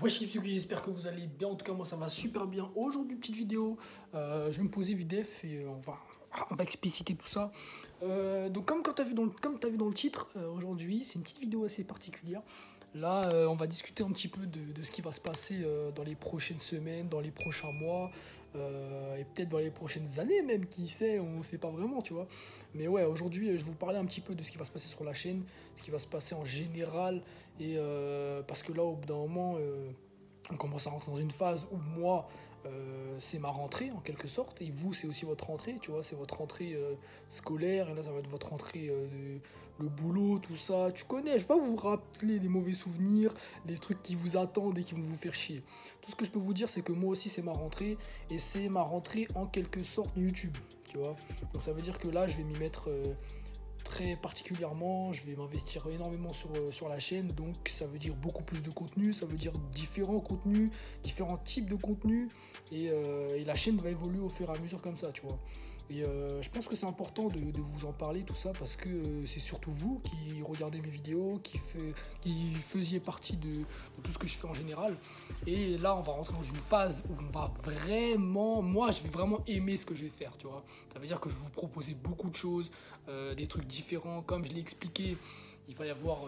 Moi je suis j'espère que vous allez bien. En tout cas, moi ça va super bien. Aujourd'hui, petite vidéo. Je vais me poser VDF et on va expliciter tout ça. Donc, comme tu as vu dans le titre, aujourd'hui, c'est une petite vidéo assez particulière. Là, on va discuter un petit peu de ce qui va se passer dans les prochaines semaines, dans les prochains mois, et peut-être dans les prochaines années même, qui sait, on ne sait pas vraiment, tu vois. Mais ouais, aujourd'hui, je vais vous parler un petit peu de ce qui va se passer sur la chaîne, ce qui va se passer en général, et parce que là, au bout d'un moment, on commence à rentrer dans une phase où moi, c'est ma rentrée en quelque sorte, et vous, c'est aussi votre rentrée, tu vois, c'est votre rentrée scolaire, et là, ça va être votre rentrée le boulot, tout ça. Tu connais, je vais pas vous rappeler des mauvais souvenirs, des trucs qui vous attendent et qui vont vous faire chier. Tout ce que je peux vous dire, c'est que moi aussi, c'est ma rentrée, et c'est ma rentrée en quelque sorte YouTube, tu vois. Donc ça veut dire que là, je vais m'y mettre très particulièrement, je vais m'investir énormément sur la chaîne, donc ça veut dire beaucoup plus de contenu, ça veut dire différents contenus, différents types de contenus, et la chaîne va évoluer au fur et à mesure comme ça, tu vois. Et je pense que c'est important de vous en parler, tout ça, parce que c'est surtout vous qui regardez mes vidéos, qui faisiez partie de tout ce que je fais en général. Et là, on va rentrer dans une phase où on va vraiment, moi, je vais vraiment aimer ce que je vais faire, tu vois. Ça veut dire que je vais vous proposer beaucoup de choses, des trucs différents, comme je l'ai expliqué. Il va y avoir...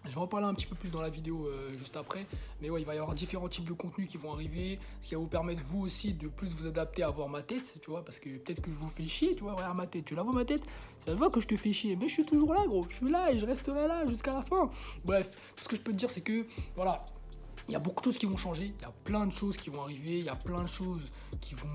je vais en parler un petit peu plus dans la vidéo juste après. Mais ouais, il va y avoir différents types de contenus qui vont arriver. Ce qui va vous permettre, vous aussi, de plus vous adapter à voir ma tête, tu vois. Parce que peut-être que je vous fais chier, tu vois. Regarde ma tête. Tu la vois, ma tête? Ça se voit que je te fais chier. Mais je suis toujours là, gros. Je suis là et je resterai là jusqu'à la fin. Bref, tout ce que je peux te dire, c'est que, voilà, il y a beaucoup de choses qui vont changer, il y a plein de choses qui vont arriver, il y a plein de choses qui vont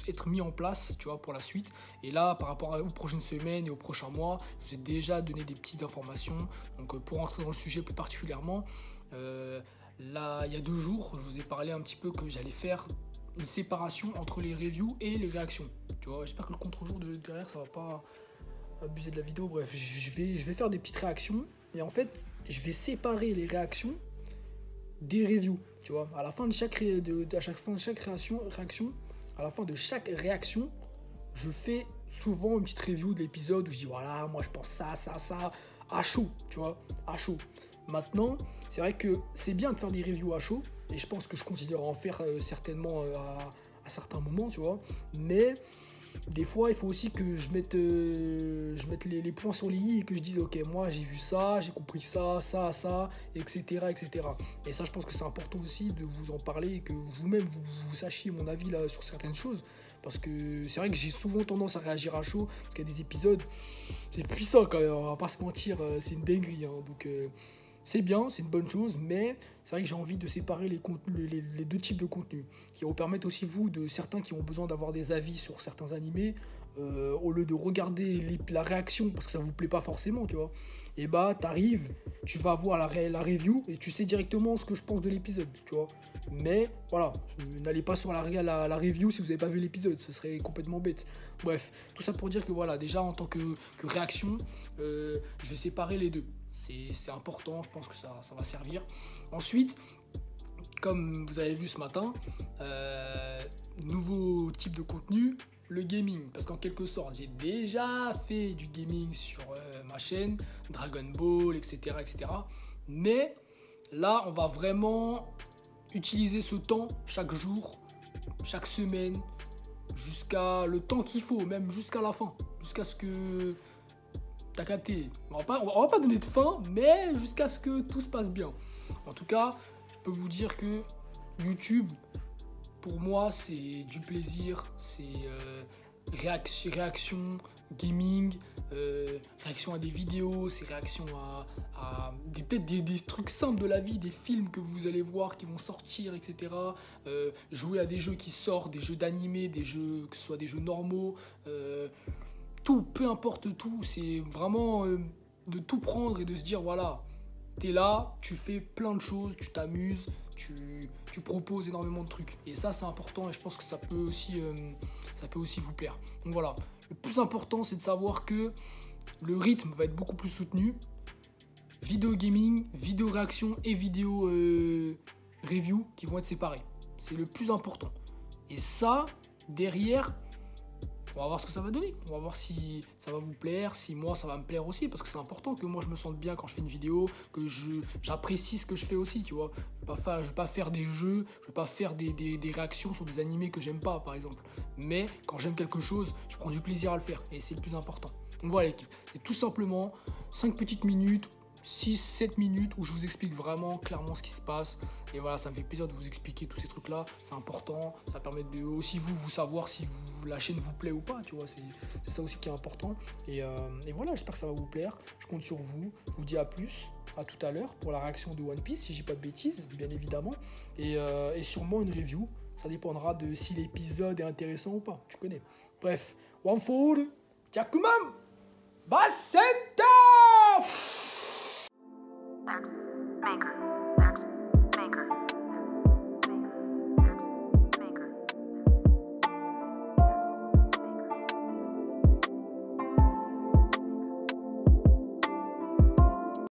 être mises en place, tu vois, pour la suite. Et là, par rapport aux prochaines semaines et aux prochains mois, je vous ai déjà donné des petites informations. Donc, pour entrer dans le sujet plus particulièrement, là, il y a 2 jours, je vous ai parlé un petit peu que j'allais faire une séparation entre les reviews et les réactions. Tu vois, j'espère que le contre-jour derrière, ça va pas abuser de la vidéo. Bref, je vais faire des petites réactions. Et en fait, je vais séparer les réactions des reviews, tu vois. À la fin de chaque réaction, à la fin de chaque réaction, je fais souvent une petite review de l'épisode où je dis voilà, moi je pense ça, à chaud, tu vois, à chaud. Maintenant, c'est vrai que c'est bien de faire des reviews à chaud, et je pense que je considère en faire certainement à certains moments, tu vois, mais des fois, il faut aussi que je mette les points sur les i et que je dise ok, moi j'ai vu ça, j'ai compris ça, etc., etc. Et ça, je pense que c'est important aussi de vous en parler et que vous-même vous sachiez mon avis là sur certaines choses. Parce que c'est vrai que j'ai souvent tendance à réagir à chaud, parce qu'il y a des épisodes, c'est puissant quand même, on va pas se mentir, c'est une dinguerie, hein. Donc c'est bien, c'est une bonne chose, mais c'est vrai que j'ai envie de séparer les 2 types de contenus qui vont permettre aussi vous, de certains qui ont besoin d'avoir des avis sur certains animés, au lieu de regarder la réaction parce que ça vous plaît pas forcément, tu vois. Et bah t'arrives, tu vas voir la review et tu sais directement ce que je pense de l'épisode, tu vois. Mais voilà, n'allez pas sur la review si vous n'avez pas vu l'épisode, ce serait complètement bête. Bref, tout ça pour dire que voilà, déjà en tant que réaction, je vais séparer les deux. C'est important, je pense que ça va servir. Ensuite, comme vous avez vu ce matin, nouveau type de contenu, le gaming. Parce qu'en quelque sorte, j'ai déjà fait du gaming sur ma chaîne, Dragon Ball, etc., etc. Mais là, on va vraiment utiliser ce temps chaque jour, chaque semaine, jusqu'à le temps qu'il faut, même jusqu'à la fin, jusqu'à ce que... T'as capté. On va pas donner de fin, mais jusqu'à ce que tout se passe bien. En tout cas, je peux vous dire que YouTube, pour moi, c'est du plaisir, c'est réaction, gaming, réaction à des vidéos, c'est réaction à peut-être des trucs simples de la vie, des films que vous allez voir qui vont sortir, etc. Jouer à des jeux qui sortent, des jeux d'animé, des jeux, que ce soit des jeux normaux, tout, peu importe tout, c'est vraiment de tout prendre et de se dire voilà, t'es là, tu fais plein de choses, tu t'amuses, tu proposes énormément de trucs. Et ça, c'est important et je pense que ça peut aussi vous plaire. Donc voilà, le plus important, c'est de savoir que le rythme va être beaucoup plus soutenu. Vidéo gaming, vidéo réaction et vidéo review qui vont être séparés. C'est le plus important. Et ça, derrière... On va voir ce que ça va donner. On va voir si ça va vous plaire, si moi ça va me plaire aussi, parce que c'est important que moi je me sente bien quand je fais une vidéo, que j'apprécie ce que je fais aussi, tu vois. Je vais pas faire des jeux, je vais pas faire des réactions sur des animés que j'aime pas, par exemple. Mais quand j'aime quelque chose, je prends du plaisir à le faire, et c'est le plus important. Donc voilà l'équipe, c'est tout simplement 5 petites minutes, 6-7 minutes où je vous explique vraiment clairement ce qui se passe. Et voilà, ça me fait plaisir de vous expliquer tous ces trucs là, c'est important, ça permet de aussi vous savoir si la chaîne vous plaît ou pas, tu vois, c'est ça aussi qui est important. Et voilà, j'espère que ça va vous plaire, je compte sur vous, je vous dis à plus, à tout à l'heure pour la réaction de One Piece, si j'ai pas de bêtises, bien évidemment, et sûrement une review, ça dépendra de si l'épisode est intéressant ou pas, tu connais. Bref, one food, Jakumam, Basenta! Max, Maker, Max.